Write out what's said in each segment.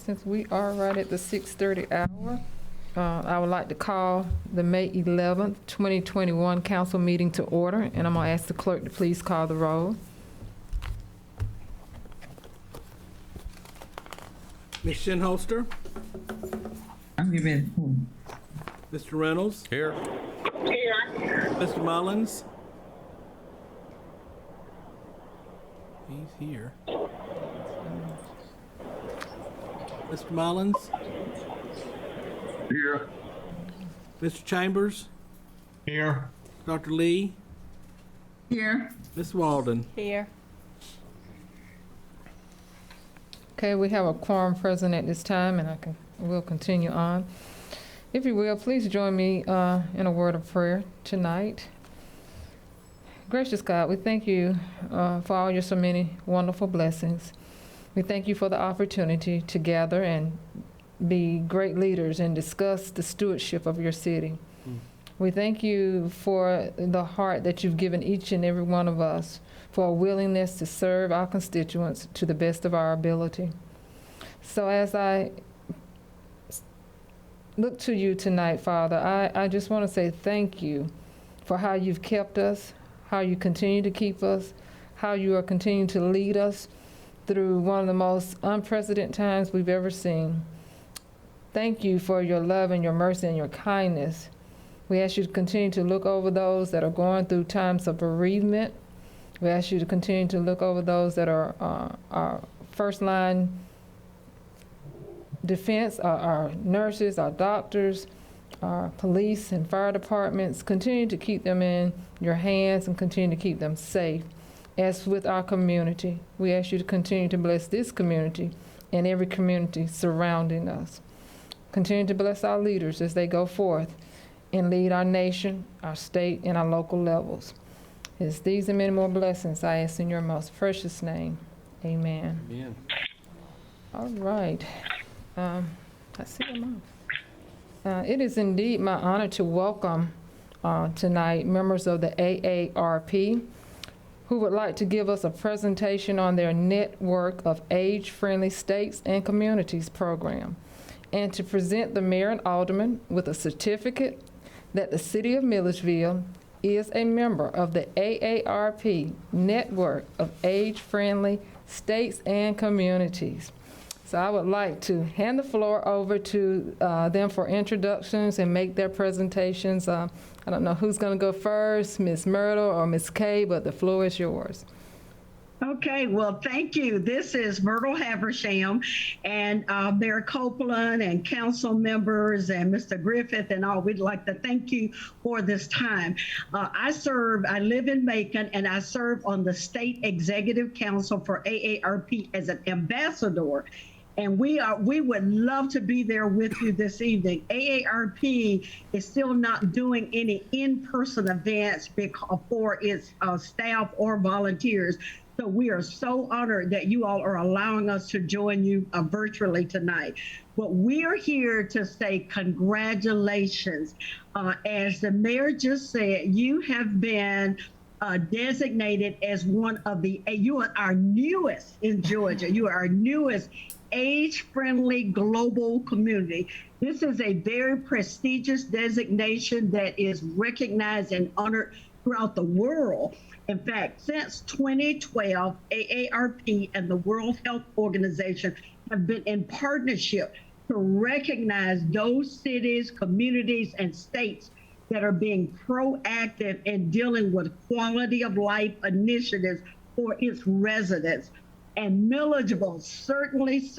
since we are right at the 6:30 hour, I would like to call the May 11th, 2021 council meeting to order, and I'm going to ask the clerk to please call the roll. Ms. Shinholster? I'm giving. Mr. Reynolds? Here. Mr. Mullins? He's here. Mr. Mullins? Here. Mr. Chambers? Here. Dr. Lee? Here. Ms. Walden? Here. Okay, we have a quorum present at this time, and we'll continue on. If you will, please join me in a word of prayer tonight. Gracious God, we thank you for all your so many wonderful blessings. We thank you for the opportunity to gather and be great leaders and discuss the stewardship of your city. We thank you for the heart that you've given each and every one of us, for a willingness to serve our constituents to the best of our ability. So as I look to you tonight, Father, I just want to say thank you for how you've kept us, how you continue to keep us, how you are continuing to lead us through one of the most unprecedented times we've ever seen. Thank you for your love and your mercy and your kindness. We ask you to continue to look over those that are going through times of bereavement. We ask you to continue to look over those that are our first line defense, our nurses, our doctors, our police and fire departments. Continue to keep them in your hands and continue to keep them safe. As with our community, we ask you to continue to bless this community and every community surrounding us. Continue to bless our leaders as they go forth and lead our nation, our state, and our local levels. It's these and many more blessings I ask in your most precious name. Amen. Amen. All right. I see them all. It is indeed my honor to welcome tonight members of the AARP who would like to give us a presentation on their network of age-friendly states and communities program, and to present the mayor and alderman with a certificate that the city of Milledgeville is a member of the AARP network of age-friendly states and communities. So I would like to hand the floor over to them for introductions and make their presentations. I don't know who's going to go first, Ms. Myrtle or Ms. Kay, but the floor is yours. Okay, well, thank you. This is Myrtle Haversham, and Mayor Copeland and council members and Mr. Griffith and all. We'd like to thank you for this time. I live in Macon, and I serve on the State Executive Council for AARP as an ambassador. And we would love to be there with you this evening. AARP is still not doing any in-person events for its staff or volunteers. So we are so honored that you all are allowing us to join you virtually tonight. But we are here to say congratulations. As the mayor just said, you have been designated as one of you are our newest in Georgia. You are our newest age-friendly global community. This is a very prestigious designation that is recognized and honored throughout the world. In fact, since 2012, AARP and the World Health Organization have been in partnership to recognize those cities, communities, and states that are being proactive in dealing with quality of life initiatives for its residents. And Milledgeville certainly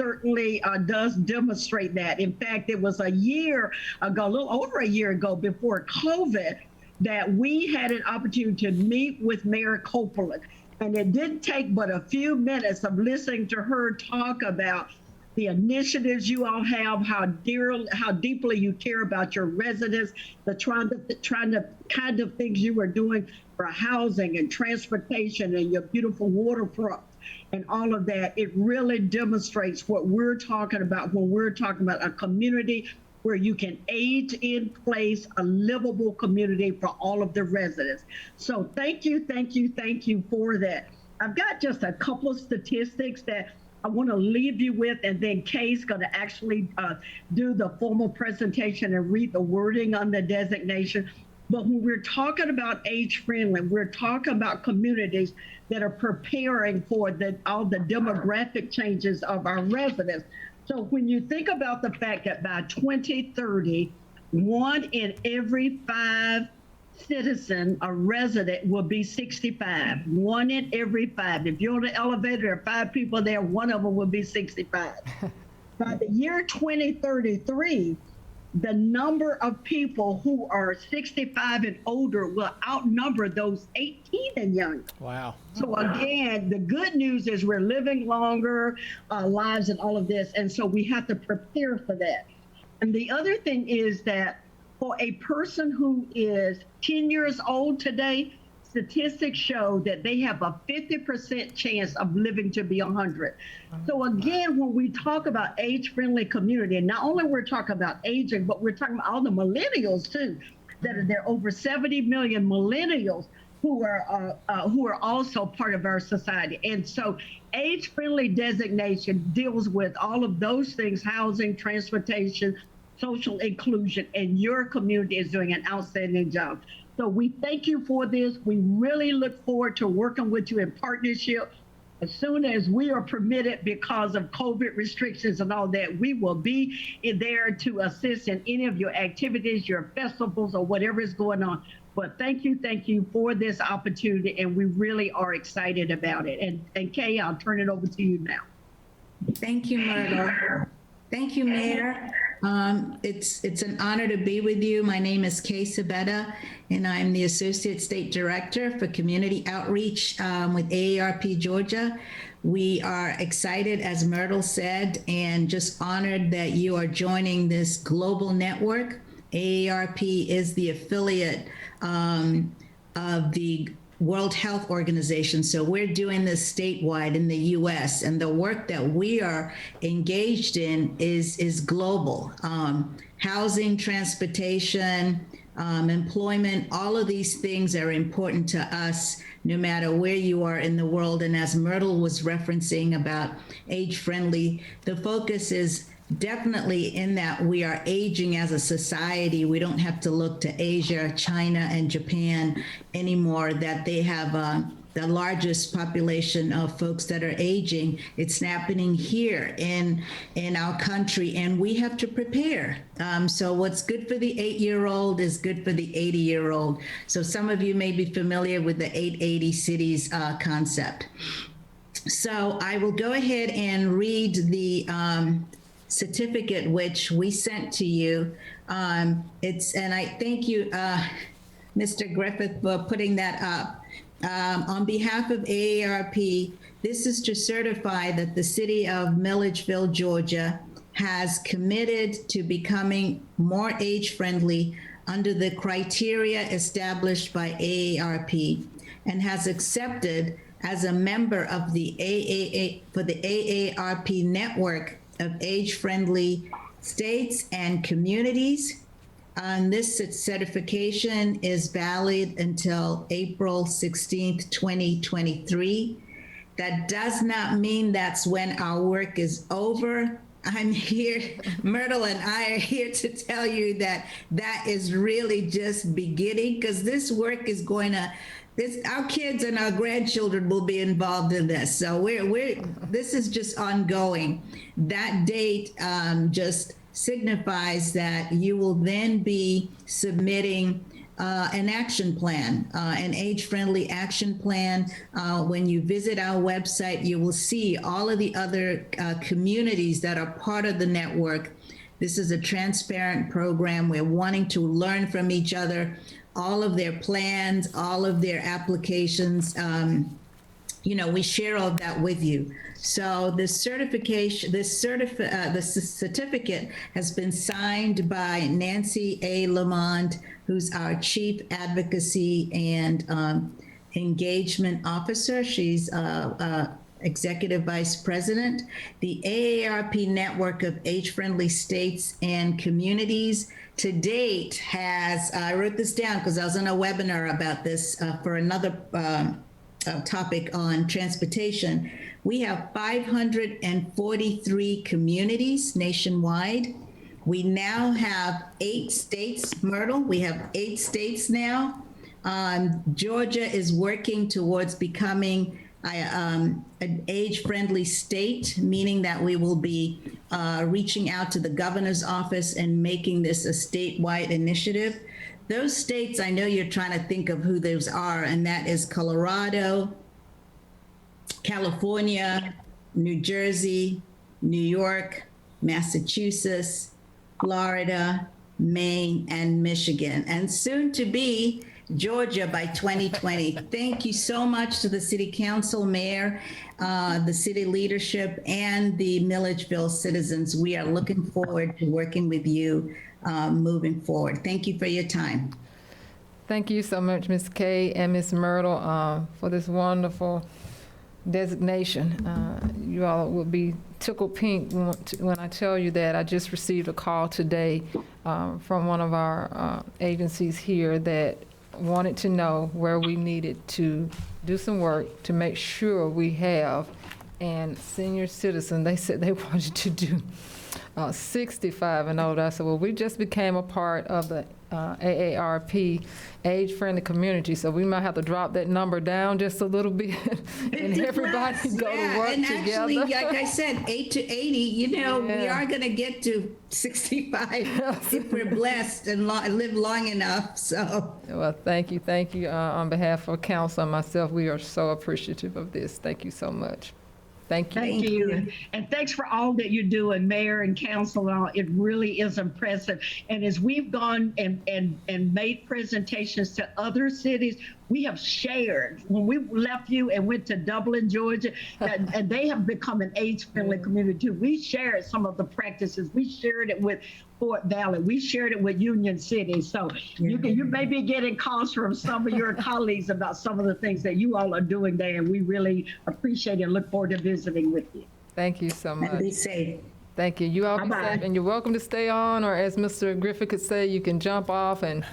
does demonstrate that. In fact, it was a year ago, a little over a year ago before COVID, that we had an opportunity to meet with Mayor Copeland. And it didn't take but a few minutes of listening to her talk about the initiatives you all have, how deeply you care about your residents, the kind of things you are doing for housing and transportation and your beautiful waterfront and all of that. It really demonstrates what we're talking about when we're talking about a community where you can age in place a livable community for all of the residents. So thank you for that. I've got just a couple of statistics that I want to leave you with, and then Kay's going to actually do the formal presentation and read the wording on the designation. But when we're talking about age friendly, we're talking about communities that are preparing for all the demographic changes of our residents. So when you think about the fact that by 2030, 1 in every 5 citizen, a resident, will be 65. 1 in every 5. If you're on the elevator, there are 5 people there, 1 of them will be 65. By the year 2033, the number of people who are 65 and older will outnumber those 18 and younger. Wow. So again, the good news is we're living longer lives and all of this. And so we have to prepare for that. And the other thing is that for a person who is 10 years old today, statistics show that they have a 50% chance of living to be 100. So again, when we talk about age-friendly community, and not only we're talking about aging, but we're talking about all the millennials too, that are there, over 70 million millennials who are also part of our society. And so age-friendly designation deals with all of those things: housing, transportation, social inclusion, and your community is doing an outstanding job. So we thank you for this. We really look forward to working with you in partnership. As soon as we are permitted, because of COVID restrictions and all that, we will be there to assist in any of your activities, your festivals, or whatever is going on. But thank you for this opportunity, and we really are excited about it. And Kay, I'll turn it over to you now. Thank you, Myrtle. Thank you, Mayor. It's an honor to be with you. My name is Kay Sabetta, and I'm the Associate State Director for Community Outreach with AARP Georgia. We are excited, as Myrtle said, and just honored that you are joining this global network. AARP is the affiliate of the World Health Organization. So we're doing this statewide in the US, and the work that we are engaged in is global. Housing, transportation, employment, all of these things are important to us no matter where you are in the world. And as Myrtle was referencing about age-friendly, the focus is definitely in that we are aging as a society. We don't have to look to Asia, China, and Japan anymore, that they have the largest population of folks that are aging. It's happening here in our country, and we have to prepare. So what's good for the 8-year-old is good for the 80-year-old. So some of you may be familiar with the 880 cities concept. So I will go ahead and read the certificate which we sent to you. And I thank you, Mr. Griffith, for putting that up. On behalf of AARP, this is to certify that the city of Milledgeville, Georgia, has committed to becoming more age-friendly under the criteria established by AARP, and has accepted as a member of the AARP network of age-friendly states and communities. This certification is valid until April 16th, 2023. That does not mean that's when our work is over. I'm here, Myrtle and I are here to tell you that that is really just beginning, because this work is going to, our kids and our grandchildren will be involved in this. So this is just ongoing. That date just signifies that you will then be submitting an action plan, an age-friendly action plan. When you visit our website, you will see all of the other communities that are part of the network. This is a transparent program. We're wanting to learn from each other, all of their plans, all of their applications. We share all of that with you. So the certificate has been signed by Nancy A. Lamont, who's our Chief Advocacy and Engagement Officer. She's Executive Vice President. The AARP network of age-friendly states and communities to date has, I wrote this down because I was on a webinar about this for another topic on transportation. We have 543 communities nationwide. We now have 8 states, Myrtle. We have 8 states now. Georgia is working towards becoming an age-friendly state, meaning that we will be reaching out to the governor's office and making this a statewide initiative. Those states, I know you're trying to think of who those are, and that is Colorado, California, New Jersey, New York, Massachusetts, Florida, Maine, and Michigan, and soon to be Georgia by 2020. Thank you so much to the City Council, Mayor, the city leadership, and the Milledgeville citizens. We are looking forward to working with you moving forward. Thank you for your time. Thank you so much, Ms. Kay and Ms. Myrtle, for this wonderful designation. You all will be tickled pink when I tell you that I just received a call today from one of our agencies here that wanted to know where we needed to do some work to make sure we have, and senior citizen, they said they wanted to do 65 and older. I said, well, we just became a part of the AARP age-friendly community, so we might have to drop that number down just a little bit and everybody go to work and together. actually, like I said, 8 to 80, you know, we are going to get to 65 if we're blessed and live long enough, so. Well, thank you. On behalf of council and myself, we are so appreciative of this. Thank you so much. Thank you. Thank you. And thanks for all that you do, and mayor and council and all. It really is impressive. And as we've gone and made presentations to other cities, we have shared. When we left you and went to Dublin, Georgia, and they have become an age-friendly community too. We shared some of the practices. We shared it with Fort Valley. We shared it with Union City. So you may be getting calls from some of your colleagues about some of the things that you all are doing there, and we really appreciate it and look forward to visiting with you. Thank you so much. And be safe. Thank you. You all be Bye-bye. safe, and you're welcome to stay on, or as Mr. Griffith could say, you can jump off, and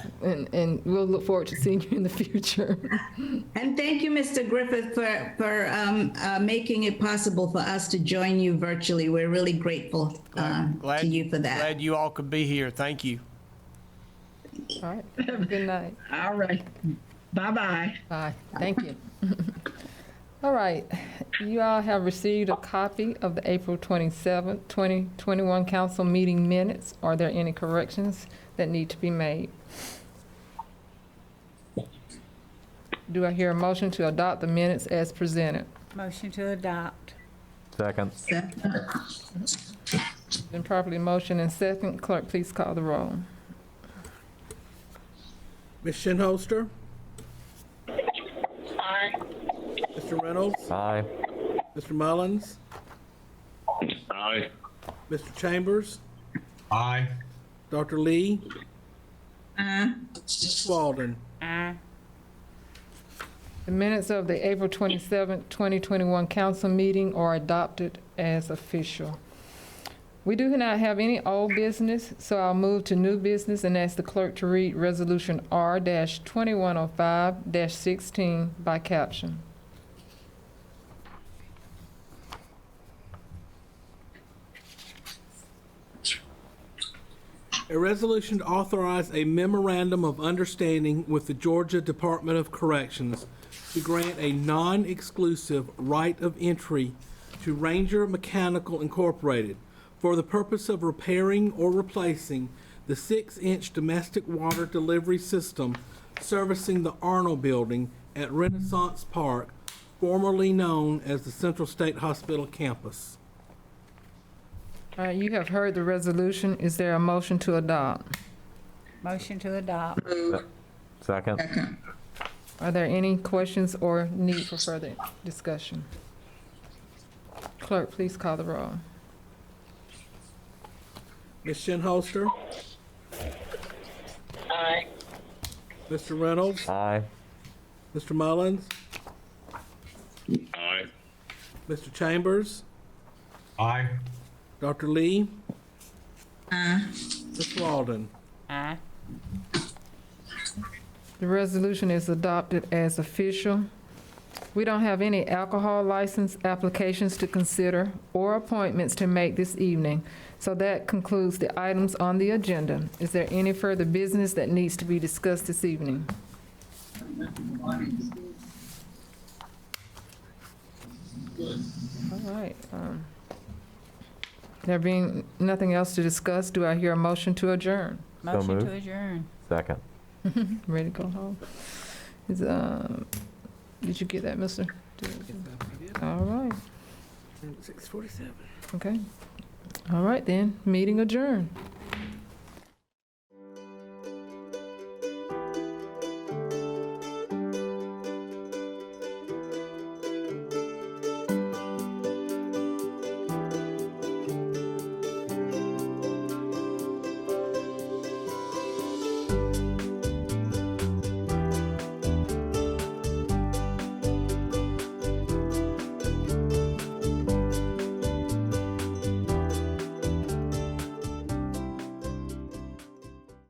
we'll look forward to seeing you in the future. And thank you, Mr. Griffith, for making it possible for us to join you virtually. We're really grateful to you for that. Glad you all could be here. Thank you. All right. Have a good night. All right. Bye-bye. Bye. Thank you. All right. You all have received a copy of the April 27, 2021 council meeting minutes. Are there any corrections that need to be made? Do I hear a motion to adopt the minutes as presented? Motion to adopt. Second. Been properly motioned and second. Clerk, please call the roll. Ms. Shinholster? Aye. Mr. Reynolds? Aye. Mr. Mullins? Aye. Mr. Chambers? Aye. Dr. Lee? Aye. Ms. Walden? Aye. The minutes of the April 27, 2021 council meeting are adopted as official. We do not have any old business, so I'll move to new business and ask the clerk to read Resolution R-2105-16 by caption. A resolution to authorize a memorandum of understanding with the Georgia Department of Corrections to grant a non-exclusive right of entry to Ranger Mechanical Incorporated for the purpose of repairing or replacing the 6-inch domestic water delivery system servicing the Arnold Building at Renaissance Park, formerly known as the Central State Hospital campus. All right, you have heard the resolution. Is there a motion to adopt? Motion to adopt. Second. Second. Are there any questions or need for further discussion? Clerk, please call the roll. Ms. Shinholster? Aye. Mr. Reynolds? Aye. Mr. Mullins? Aye. Mr. Chambers? Aye. Dr. Lee? Aye. Ms. Walden? Aye. The resolution is adopted as official. We don't have any alcohol license applications to consider or appointments to make this evening. So that concludes the items on the agenda. Is there any further business that needs to be discussed this evening? All right. There being nothing else to discuss, do I hear a motion to adjourn? Motion to moved. adjourn. Second. Ready to go home? Did you get that, mister? All right, 6:47. okay. All right then, meeting adjourned.